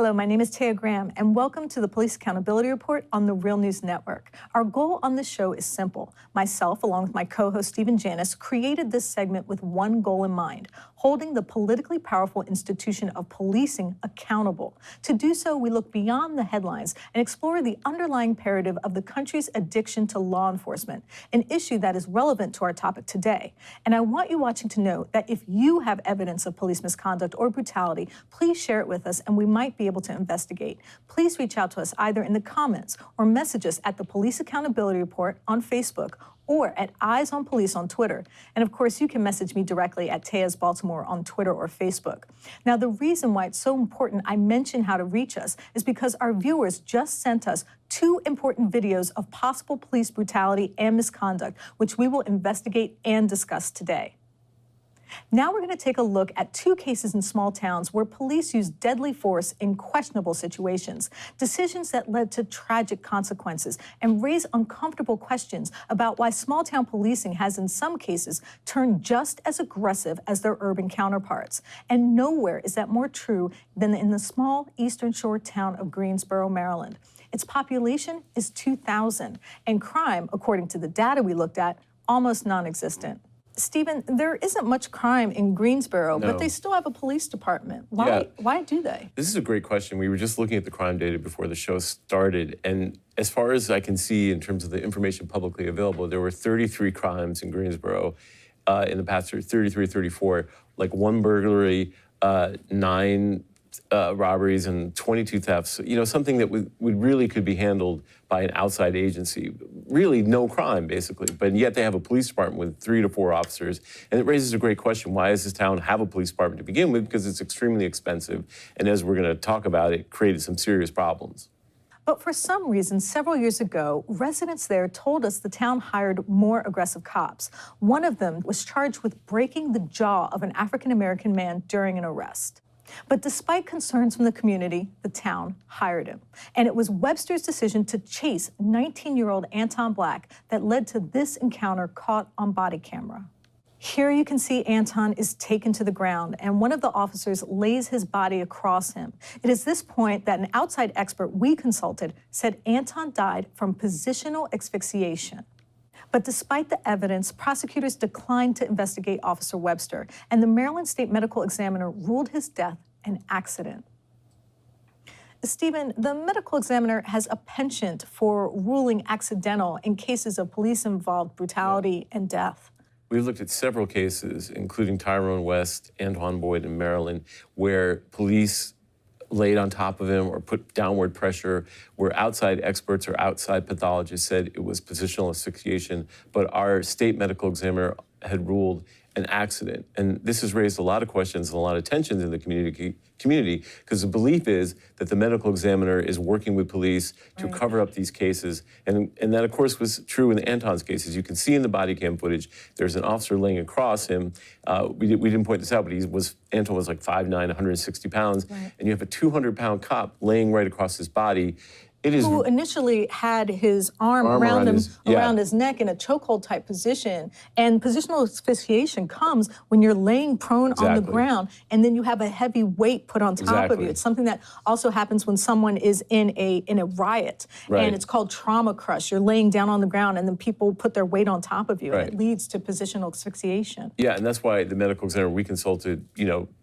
Hello, my name is Taya Graham, and welcome to the Police Accountability Report on the Real News Network. Our goal on this show is simple. Myself, along with my co-host Stephen Janis, created this segment with one goal in mind: holding the politically powerful institution of policing accountable. To do so, we look beyond the headlines and explore the underlying imperative of the country's addiction to law enforcement, an issue that is relevant to our topic today. And I want you watching to know that if you have evidence of police misconduct or brutality, please share it with us, and we might be able to investigate. Please reach out to us either in the comments or message us at the Police Accountability Report on Facebook or at Eyes on Police on Twitter. And of course, you can message me directly at Taya's Baltimore on Twitter or Facebook. Now, the reason why it's so important I mention how to reach us is because our viewers just sent us 2 important videos of possible police brutality and misconduct, which we will investigate and discuss today. Now we're going to take a look at 2 cases in small towns where police used deadly force in questionable situations, decisions that led to tragic consequences and raise uncomfortable questions about why small town policing has in some cases turned just as aggressive as their urban counterparts. And nowhere is that more true than in the small Eastern Shore town of Greensboro, Maryland. Its population is 2,000, and crime, according to the data we looked at, almost non-existent. Stephen, there isn't much crime in Greensboro, but they still have a police department. Why do they? This is a great question. We were just looking at the crime data before the show started, and as far as I can see in terms of the information publicly available, there were 33 crimes in Greensboro in the past year, 33, 34, like 1 burglary, 9 robberies and 22 thefts, you know, something that would really could be handled by an outside agency. Really no crime, basically, but yet they have a police department with 3 to 4 officers. And it raises a great question: why does this town have a police department to begin with? Because it's extremely expensive, and as we're going to talk about, it created some serious problems. But for some reason, several years ago, residents there told us the town hired more aggressive cops. One of them was charged with breaking the jaw of an African-American man during an arrest. But despite concerns from the community, the town hired him. And it was Webster's decision to chase 19-year-old Anton Black that led to this encounter caught on body camera. Here you can see Anton is taken to the ground, and one of the officers lays his body across him. It is this point that an outside expert we consulted said Anton died from positional asphyxiation. But despite the evidence, prosecutors declined to investigate Officer Webster, and the Maryland State Medical Examiner ruled his death an accident. Stephen, the medical examiner has a penchant for ruling accidental in cases of police-involved brutality and death. We've looked at several cases, including Tyrone West, Antoine Boyd in Maryland, where police laid on top of him or put downward pressure, where outside experts or outside pathologists said it was positional asphyxiation, but our state medical examiner had ruled an accident. And this has raised a lot of questions and a lot of tensions in the community, because the belief is that the medical examiner is working with police to cover up these cases. And that, of course, was true in Anton's case. As you can see in the body cam footage, there's an officer laying across him. We didn't point this out, but Anton was like 5'9", 160 pounds. And you have a 200-pound cop laying right across his body. Who initially had his arm around his neck in a chokehold type position. And positional asphyxiation comes when you're laying prone on the ground, and then you have a heavy weight put on top of you. It's something that also happens when someone is in a riot, and it's called trauma crush. You're laying down on the ground, and then people put their weight on top of you, and it leads to positional asphyxiation. Yeah, and that's why the medical examiner we consulted,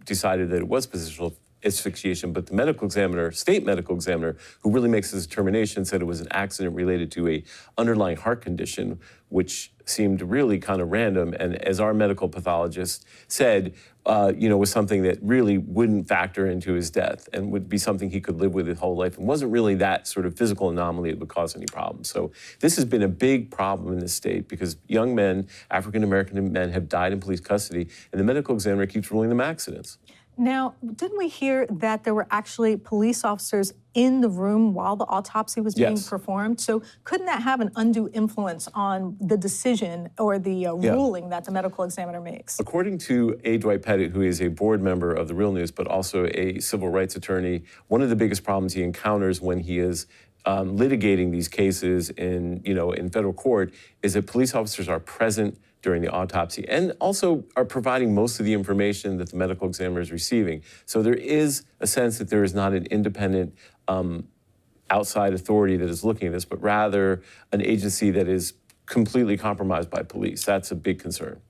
decided that it was positional asphyxiation, but the medical examiner, state medical examiner, who really makes this determination, said it was an accident related to a underlying heart condition, which seemed really kind of random. And as our medical pathologist said, was something that really wouldn't factor into his death and would be something he could live with his whole life, and wasn't really that sort of physical anomaly that would cause any problems. So this has been a big problem in this state because young men, African-American men, have died in police custody, and the medical examiner keeps ruling them accidents. Now, didn't we hear that there were actually police officers in the room while the autopsy was being performed? So couldn't that have an undue influence on the decision or the ruling that the medical examiner makes? According to A. Dwight Pettit, who is a board member of the Real News, but also a civil rights attorney, one of the biggest problems he encounters when he is litigating these cases in federal court is that police officers are present during the autopsy, and also are providing most of the information that the medical examiner is receiving. So there is a sense that there is not an independent outside authority that is looking at this, but rather an agency that is completely compromised by police. That's a big concern.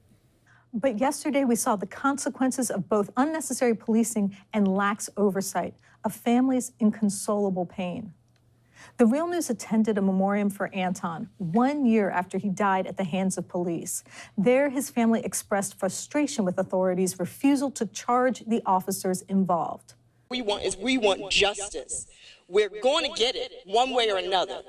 But yesterday we saw the consequences of both unnecessary policing and lax oversight, a family's inconsolable pain. The Real News attended a memoriam for Anton 1 year after he died at the hands of police. There, his family expressed frustration with authorities' refusal to charge the officers involved. We want justice. We're going to get it one way or another.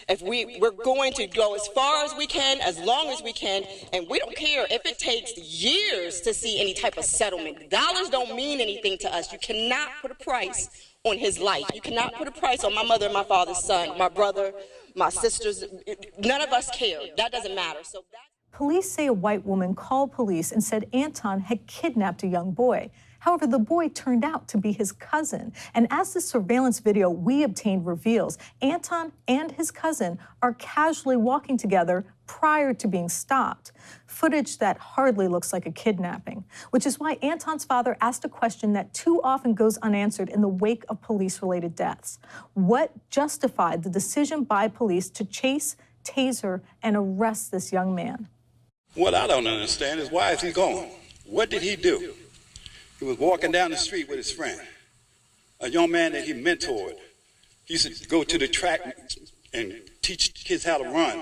If we're going to go as far as we can, as long as we can, and we don't care if it takes years to see any type of settlement. Dollars don't mean anything to us. You cannot put a price on his life. You cannot put a price on my mother and my father's son, my brother, my sisters. None of us care. That doesn't matter. Police say a white woman called police and said Anton had kidnapped a young boy. However, the boy turned out to be his cousin. And as the surveillance video we obtained reveals, Anton and his cousin are casually walking together prior to being stopped. Footage that hardly looks like a kidnapping, which is why Anton's father asked a question that too often goes unanswered in the wake of police-related deaths. What justified the decision by police to chase, taser, and arrest this young man? What I don't understand is why is he gone? What did he do? He was walking down the street with his friend, a young man that he mentored. He used to go to the track and teach kids how to run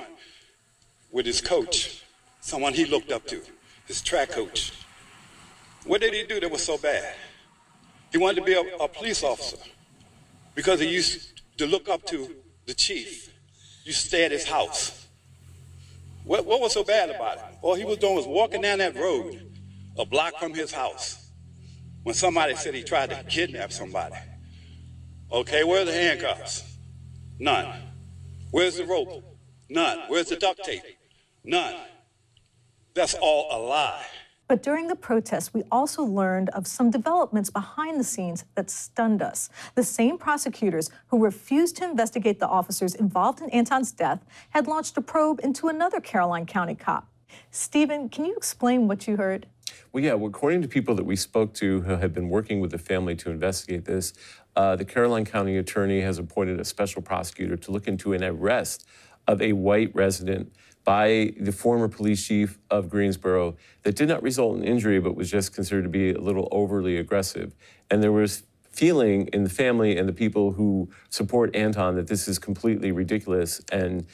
with his coach, someone he looked up to, his track coach. What did he do that was so bad? He wanted to be a police officer because he used to look up to the chief. He used to stay at his house. What was so bad about it? All he was doing was walking down that road a block from his house when somebody said he tried to kidnap somebody. Okay, where's the handcuffs? None. Where's the rope? None. Where's the duct tape? None. That's all a lie. But during the protests, we also learned of some developments behind the scenes that stunned us. The same prosecutors who refused to investigate the officers involved in Anton's death had launched a probe into another Caroline County cop. Stephen, can you explain what you heard? Well, yeah, according to people that we spoke to who had been working with the family to investigate this, the Caroline County attorney has appointed a special prosecutor to look into an arrest of a white resident by the former police chief of Greensboro that did not result in injury, but was just considered to be a little overly aggressive. And there was feeling in the family and the people who support Anton that this is completely ridiculous and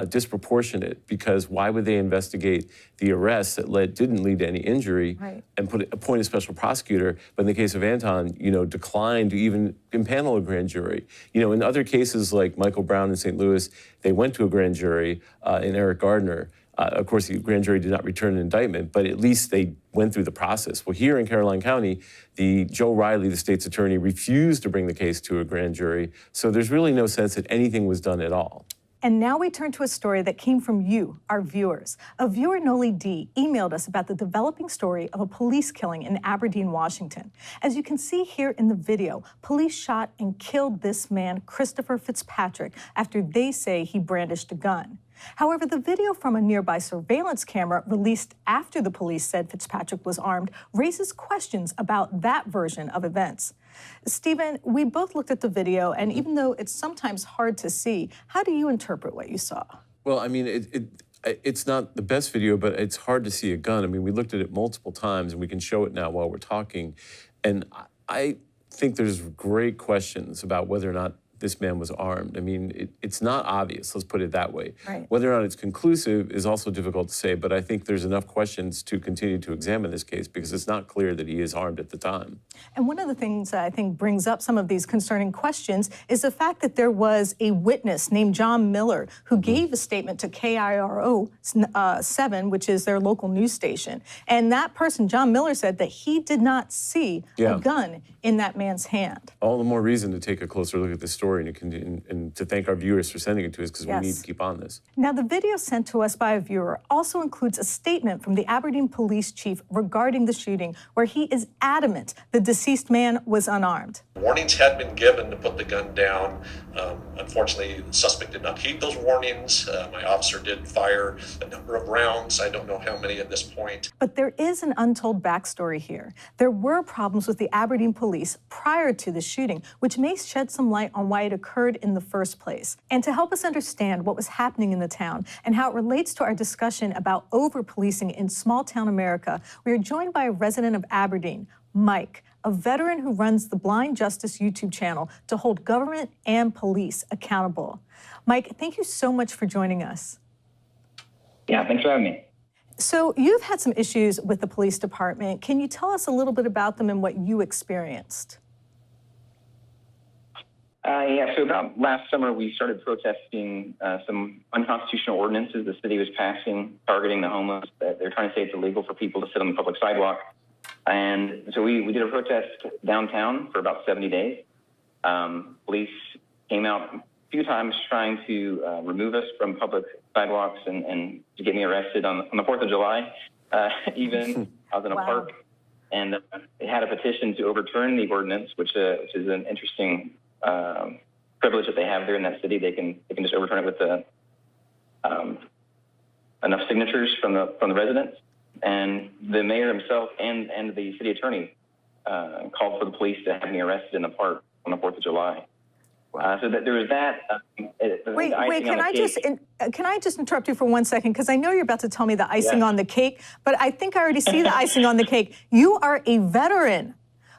disproportionate, because why would they investigate the arrest that didn't lead to any injury and appoint a special prosecutor, but in the case of Anton, declined to even impanel a grand jury. In other cases like Michael Brown in St. Louis, they went to a grand jury in Eric Gardner. Of course, the grand jury did not return an indictment, but at least they went through the process. Well, here in Caroline County, Joe Riley, the state's attorney, refused to bring the case to a grand jury. So there's really no sense that anything was done at all. And now we turn to a story that came from you, our viewers. A viewer, Noli D, emailed us about the developing story of a police killing in Aberdeen, Washington. As you can see here in the video, police shot and killed this man, Christopher Fitzpatrick, after they say he brandished a gun. However, the video from a nearby surveillance camera released after the police said Fitzpatrick was armed raises questions about that version of events. Stephen, we both looked at the video, and even though it's sometimes hard to see, how do you interpret what you saw? Well, I mean, it's not the best video, but it's hard to see a gun. I mean, we looked at it multiple times, and we can show it now while we're talking. And I think there's great questions about whether or not this man was armed. I mean, it's not obvious, let's put it that way. Right. Whether or not it's conclusive is also difficult to say, but I think there's enough questions to continue to examine this case because it's not clear that he is armed at the time. And one of the things that I think brings up some of these concerning questions is the fact that there was a witness named John Miller who gave a statement to KIRO 7, which is their local news station. And that person, John Miller, said that he did not see a gun in that man's hand. All the more reason to take a closer look at this story. story and to thank our viewers for sending it to us, because we need to keep on this. Now, the video sent to us by a viewer also includes a statement from the Aberdeen police chief regarding the shooting, where he is adamant the deceased man was unarmed. Warnings had been given to put the gun down. Unfortunately, the suspect did not heed those warnings. My officer did fire a number of rounds. I don't know how many at this point. But there is an untold backstory here. There were problems with the Aberdeen police prior to the shooting, which may shed some light on why it occurred in the first place. And to help us understand what was happening in the town and how it relates to our discussion about over-policing in small-town America, we are joined by a resident of Aberdeen, Mike, a veteran who runs the Blind Justice YouTube channel to hold government and police accountable. Mike, thank you so much for joining us. Yeah, thanks for having me. So you've had some issues with the police department. Can you tell us a little bit about them and what you experienced? So about last summer, we started protesting some unconstitutional ordinances the city was passing targeting the homeless. They're trying to say it's illegal for people to sit on the public sidewalk. And so we did a protest downtown for about 70 days. Police came out a few times trying to remove us from public sidewalks and to get me arrested on the 4th of July. Even I was in a park, and they had a petition to overturn the ordinance, which is an interesting privilege that they have there in that city. They can just overturn it with enough signatures from the residents. And the mayor himself and the city attorney called for the police to have me arrested in the park on the 4th of July. So that there was that. Wait, can I just interrupt you for 1 second? Because I know you're about to tell me the icing on the cake, but I think I already see the icing on the cake. You are a veteran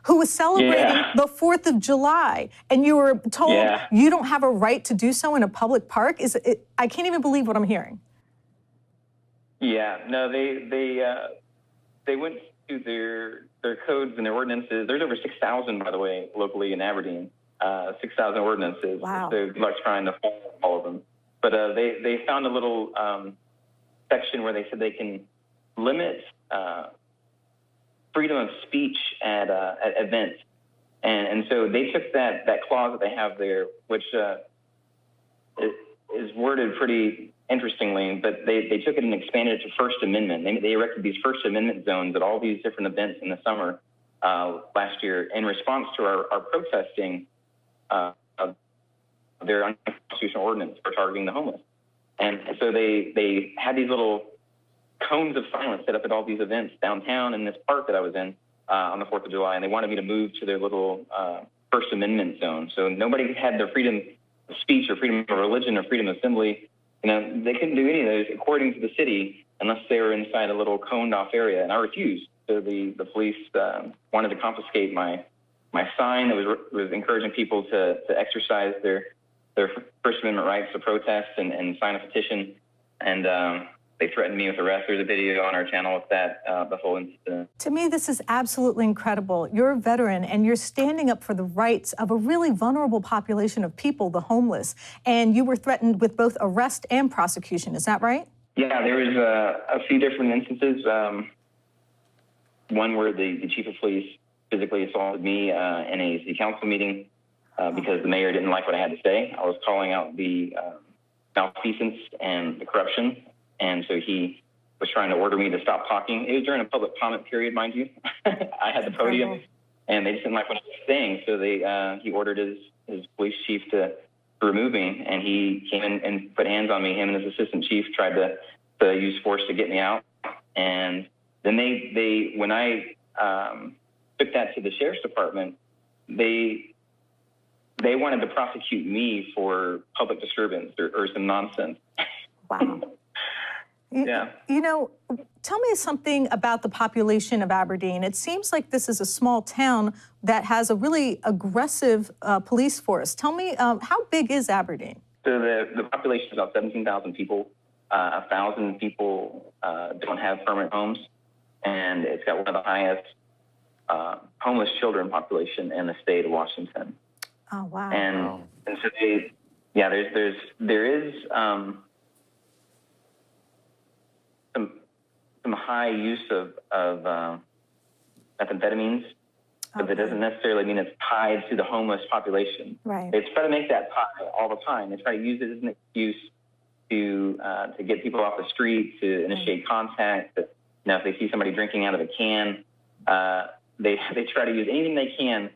who was celebrating the 4th of July, and you were told you don't have a right to do so in a public park? I can't even believe what I'm hearing. Yeah, no, they went to their codes and their ordinances. There's over 6,000, by the way, locally in Aberdeen. 6,000 ordinances. Wow. So good luck trying to follow all of them. But they found a little section where they said they can limit freedom of speech at events. And so they took that clause that they have there, which is worded pretty interestingly, but they took it and expanded it to First Amendment. They erected these First Amendment zones at all these different events in the summer last year in response to our protesting of their unconstitutional ordinance for targeting the homeless. And so they had these little cones of silence set up at all these events downtown in this park that I was in on the 4th of July, and they wanted me to move to their little First Amendment zone. So nobody had their freedom of speech or freedom of religion or freedom of assembly. They couldn't do any of those according to the city unless they were inside a little coned off area, and I refused. So the police wanted to confiscate my sign that was encouraging people to exercise their First Amendment rights to protest and sign a petition, and they threatened me with arrest. There's a video on our channel with that, the whole incident. To me, this is absolutely incredible. You're a veteran, and you're standing up for the rights of a really vulnerable population of people, the homeless, and you were threatened with both arrest and prosecution. Is that right? Yeah, there was a few different instances. One where the chief of police physically assaulted me in a city council meeting because the mayor didn't like what I had to say. I was calling out the malfeasance and the corruption, and so he was trying to order me to stop talking. It was during a public comment period, mind you. I had the podium, and they just didn't like what I was saying, so he ordered his police chief to remove me, and he came in and put hands on me. Him and his assistant chief tried to use force to get me out, and then they when I took that to the sheriff's department, they wanted to prosecute me for public disturbance or some nonsense. Wow. Yeah. Tell me something about the population of Aberdeen. It seems like this is a small town that has a really aggressive police force. Tell me, how big is Aberdeen? So the population is about 17,000 people. 1,000 people don't have permanent homes, and it's got one of the highest homeless children population in the state of Washington. Oh, wow. And so there is some high use of methamphetamines but that doesn't necessarily mean it's tied to the homeless population. Right. They try to make that tie all the time. They try to use it as an excuse to get people off the street, to initiate contact. That, if they see somebody drinking out of a can, they try to use anything they can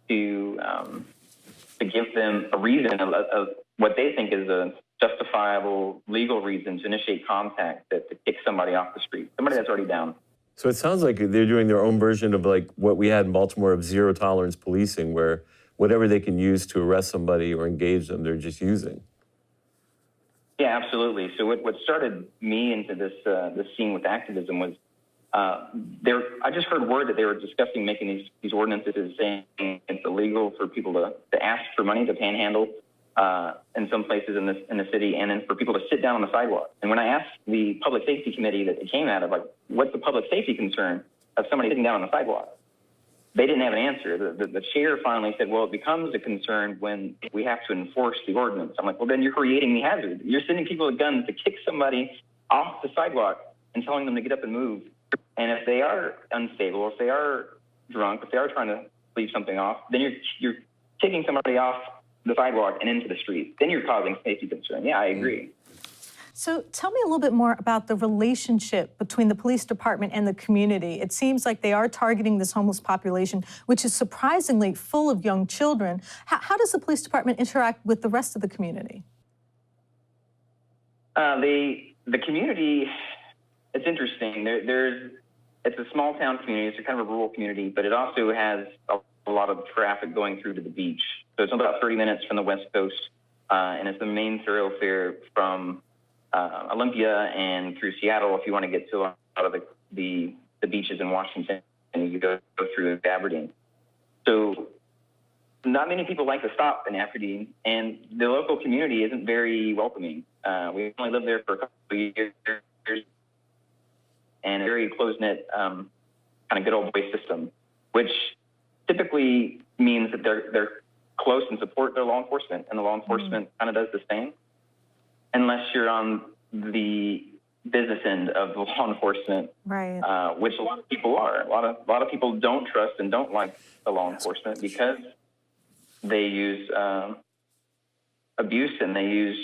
to give them a reason of what they think is a justifiable legal reason to initiate contact, to kick somebody off the street, somebody that's already down. So it sounds like they're doing their own version of like what we had in Baltimore of zero tolerance policing, where whatever they can use to arrest somebody or engage them, they're just using. Yeah, absolutely. So what started me into this scene with activism was I just heard word that they were discussing making these ordinances saying it's illegal for people to ask for money to panhandle in some places in the city, and then for people to sit down on the sidewalk. And when I asked the public safety committee that it came out of, like, what's the public safety concern of somebody sitting down on the sidewalk? They didn't have an answer. The chair finally said, well, it becomes a concern when we have to enforce the ordinance. I'm like, well, then you're creating the hazard. You're sending people with guns to kick somebody off the sidewalk and telling them to get up and move. And if they are unstable, if they are drunk, if they are trying to leave something off, then you're kicking somebody off the sidewalk and into the street. Then you're causing safety concern. Yeah, I agree. So tell me a little bit more about the relationship between the police department and the community. It seems like they are targeting this homeless population, which is surprisingly full of young children. How does the police department interact with the rest of the community? The community, it's interesting. It's a small town community. It's kind of a rural community, but it also has a lot of traffic going through to the beach. So it's about 30 minutes from the West Coast, and it's the main thoroughfare from Olympia and through Seattle. If you want to get to a lot of the beaches in Washington, and you go through Aberdeen. So not many people like to stop in Aberdeen, and the local community isn't very welcoming. We only lived there for a couple of years, and a very close-knit kind of good old boy system, which typically means that they're close and support their law enforcement, and the law enforcement kind of does the same, unless you're on the business end of the law enforcement, right? Which a lot of people are. A lot of people don't trust and don't like the law enforcement because they use abuse, and they use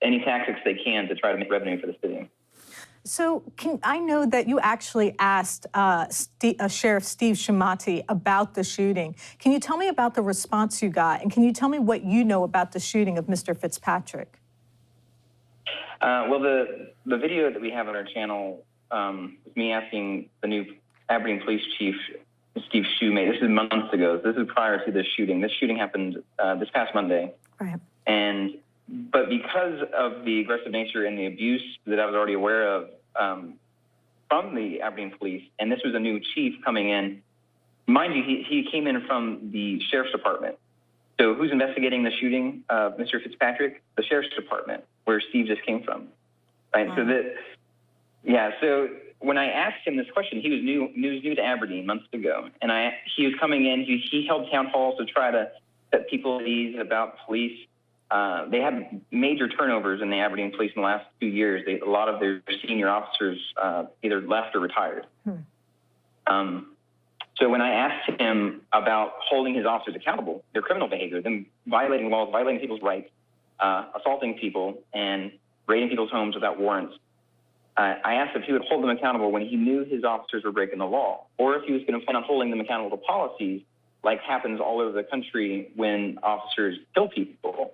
any tactics they can to try to make revenue for the city. So I know that you actually asked Sheriff Steve Shimati about the shooting. Can you tell me about the response you got? And can you tell me what you know about the shooting of Mr. Fitzpatrick? Well, the video that we have on our channel was me asking the new Aberdeen Police Chief, Steve Shumate. This is months ago. This is prior to this shooting. This shooting happened this past Monday. Right. But because of the aggressive nature and the abuse that I was already aware of from the Aberdeen Police, and this was a new chief coming in, mind you, he came in from the Sheriff's Department. So who's investigating the shooting of Mr. Fitzpatrick? The Sheriff's Department, where Steve just came from. Right. Wow. So when I asked him this question, he was new to Aberdeen months ago, and he was coming in. He held town halls to try to set people at ease about police. They had major turnovers in the Aberdeen Police in the last 2 years. A lot of their senior officers either left or retired. So when I asked him about holding his officers accountable, their criminal behavior, them violating laws, violating people's rights, assaulting people, and raiding people's homes without warrants, I asked if he would hold them accountable when he knew his officers were breaking the law, or if he was going to plan on holding them accountable to policies like happens all over the country when officers kill people.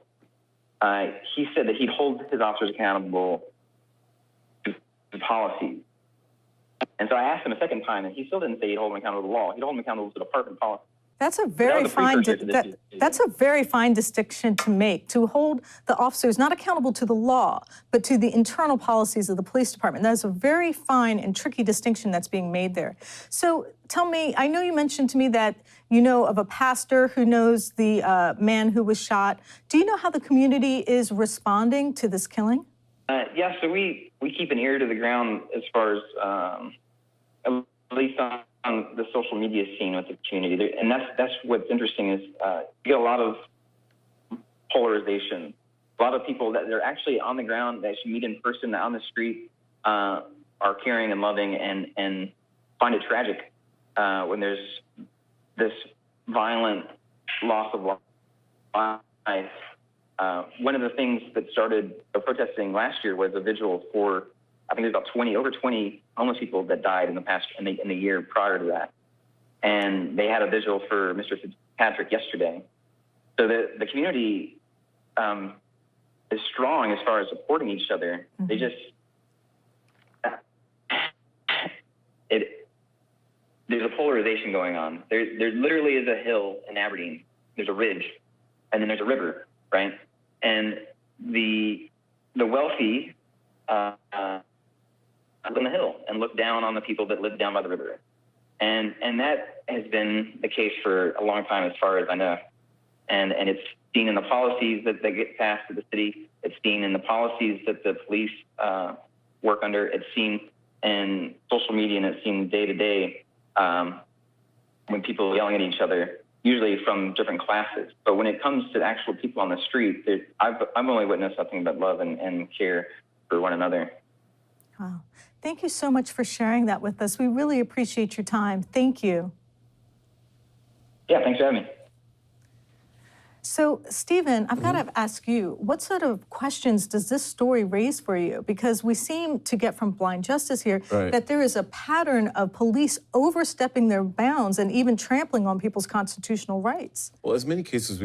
He said that he'd hold his officers accountable to policies. And so I asked him a second time, and he still didn't say he'd hold them accountable to the law. He'd hold them accountable to department policy. That's a very fine distinction to make, to hold the officers not accountable to the law, but to the internal policies of the police department. That is a very fine and tricky distinction that's being made there. So tell me, I know you mentioned to me that you know of a pastor who knows the man who was shot. Do you know how the community is responding to this killing? Yeah, so we keep an ear to the ground as far as at least on the social media scene with the community, and that's what's interesting is you get a lot of polarization. A lot of people that they're actually on the ground, that you meet in person, on the street, are caring and loving, and find it tragic when there's this violent loss of life. One of the things that started protesting last year was a vigil for, I think there's about over 20 homeless people that died in the year prior to that. And they had a vigil for Mr. Fitzpatrick yesterday. So the community is strong as far as supporting each other. Mm-hmm. They just, there's a polarization going on. There literally is a hill in Aberdeen. There's a ridge, and then there's a river, right? And the wealthy live on the hill and look down on the people that live down by the river. And that has been the case for a long time, as far as I know. And it's seen in the policies that get passed at the city. It's seen in the policies that the police work under. It's seen in social media, and it's seen day to day when people are yelling at each other, usually from different classes. But when it comes to actual people on the street, I've only witnessed nothing but love and care for one another. Wow. Thank you so much for sharing that with us. We really appreciate your time. Thank you. Yeah, thanks for having me. So, Stephen, I've got to ask you, what sort of questions does this story raise for you? Because we seem to get from Blind Justice here that there is a pattern of police overstepping their bounds and even trampling on people's constitutional rights. Well, as many cases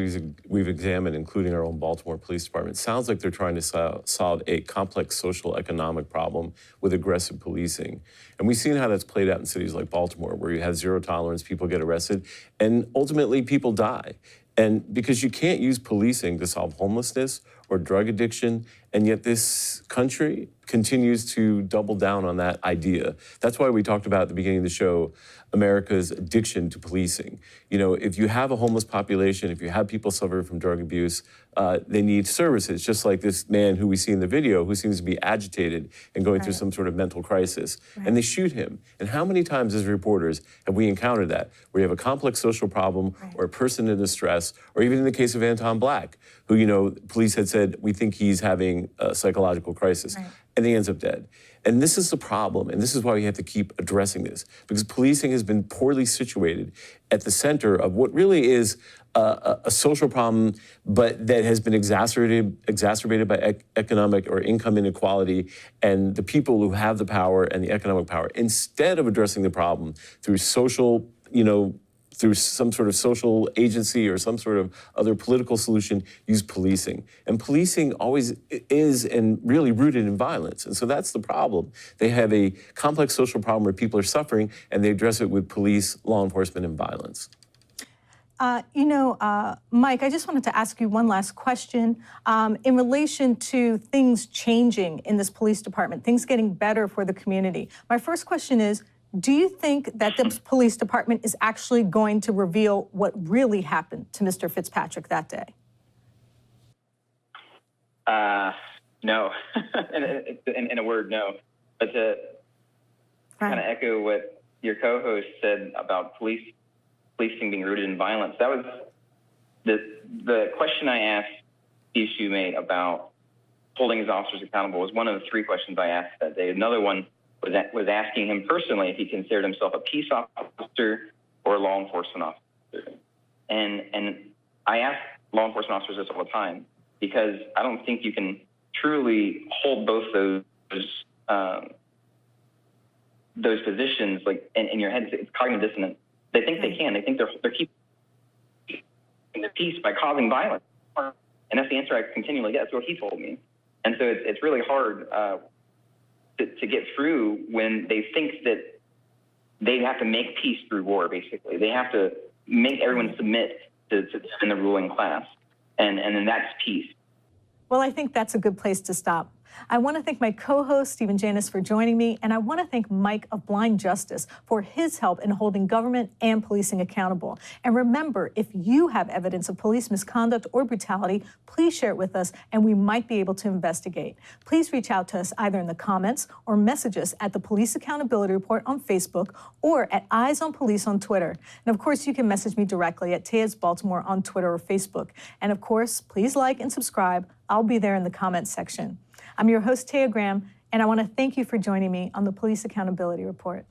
we've examined, including our own Baltimore Police Department, it sounds like they're trying to solve a complex social economic problem with aggressive policing. And we've seen how that's played out in cities like Baltimore, where you have zero tolerance, people get arrested, and ultimately people die. And because you can't use policing to solve homelessness or drug addiction, and yet this country continues to double down on that idea. That's why we talked about at the beginning of the show, America's addiction to policing. You know, if you have a homeless population, if you have people suffering from drug abuse, they need services, just like this man who we see in the video who seems to be agitated and going through some sort of mental crisis. And they shoot him. And how many times as reporters have we encountered that, where you have a complex social problem or a person in distress, or even in the case of Anton Black, who, you know, police had said, we think he's having a psychological crisis. And he ends up dead. And this is the problem, and this is why we have to keep addressing this, because policing has been poorly situated at the center of what really is a social problem, but that has been exacerbated by economic or income inequality and the people who have the power and the economic power. Instead of addressing the problem through social, through some sort of social agency or some sort of other political solution, use policing. And policing always is and really rooted in violence. And so that's the problem. They have a complex social problem where people are suffering, and they address it with police, law enforcement, and violence. Mike, I just wanted to ask you one last question in relation to things changing in this police department, things getting better for the community. My first question is, do you think that the police department is actually going to reveal what really happened to Mr. Fitzpatrick that day? No. in a word, no. But to kind of echo what your co-host said about policing being rooted in violence, that was the question I asked Steve Shumate about holding his officers accountable was one of the three questions I asked that day. Another one was asking him personally if he considered himself a peace officer or a law enforcement officer. And I ask law enforcement officers this all the time, because I don't think you can truly hold both those positions like in your head. It's cognitive dissonance. They think they can. They think they're keeping the peace by causing violence. And that's the answer I continually get. That's what he told me. And so it's really hard to get through when they think that they have to make peace through war, basically. They have to make everyone submit to in the ruling class. And then that's peace. Well, I think that's a good place to stop. I want to thank my co-host, Stephen Janis, for joining me, and I want to thank Mike of Blind Justice for his help in holding government and policing accountable. And remember, if you have evidence of police misconduct or brutality, please share it with us, and we might be able to investigate. Please reach out to us either in the comments or message us at the Police Accountability Report on Facebook or at Eyes on Police on Twitter. And of course, you can message me directly at Tea's Baltimore on Twitter or Facebook. And of course, please like and subscribe. I'll be there in the comments section. I'm your host, Tea Graham, and I want to thank you for joining me on the Police Accountability Report.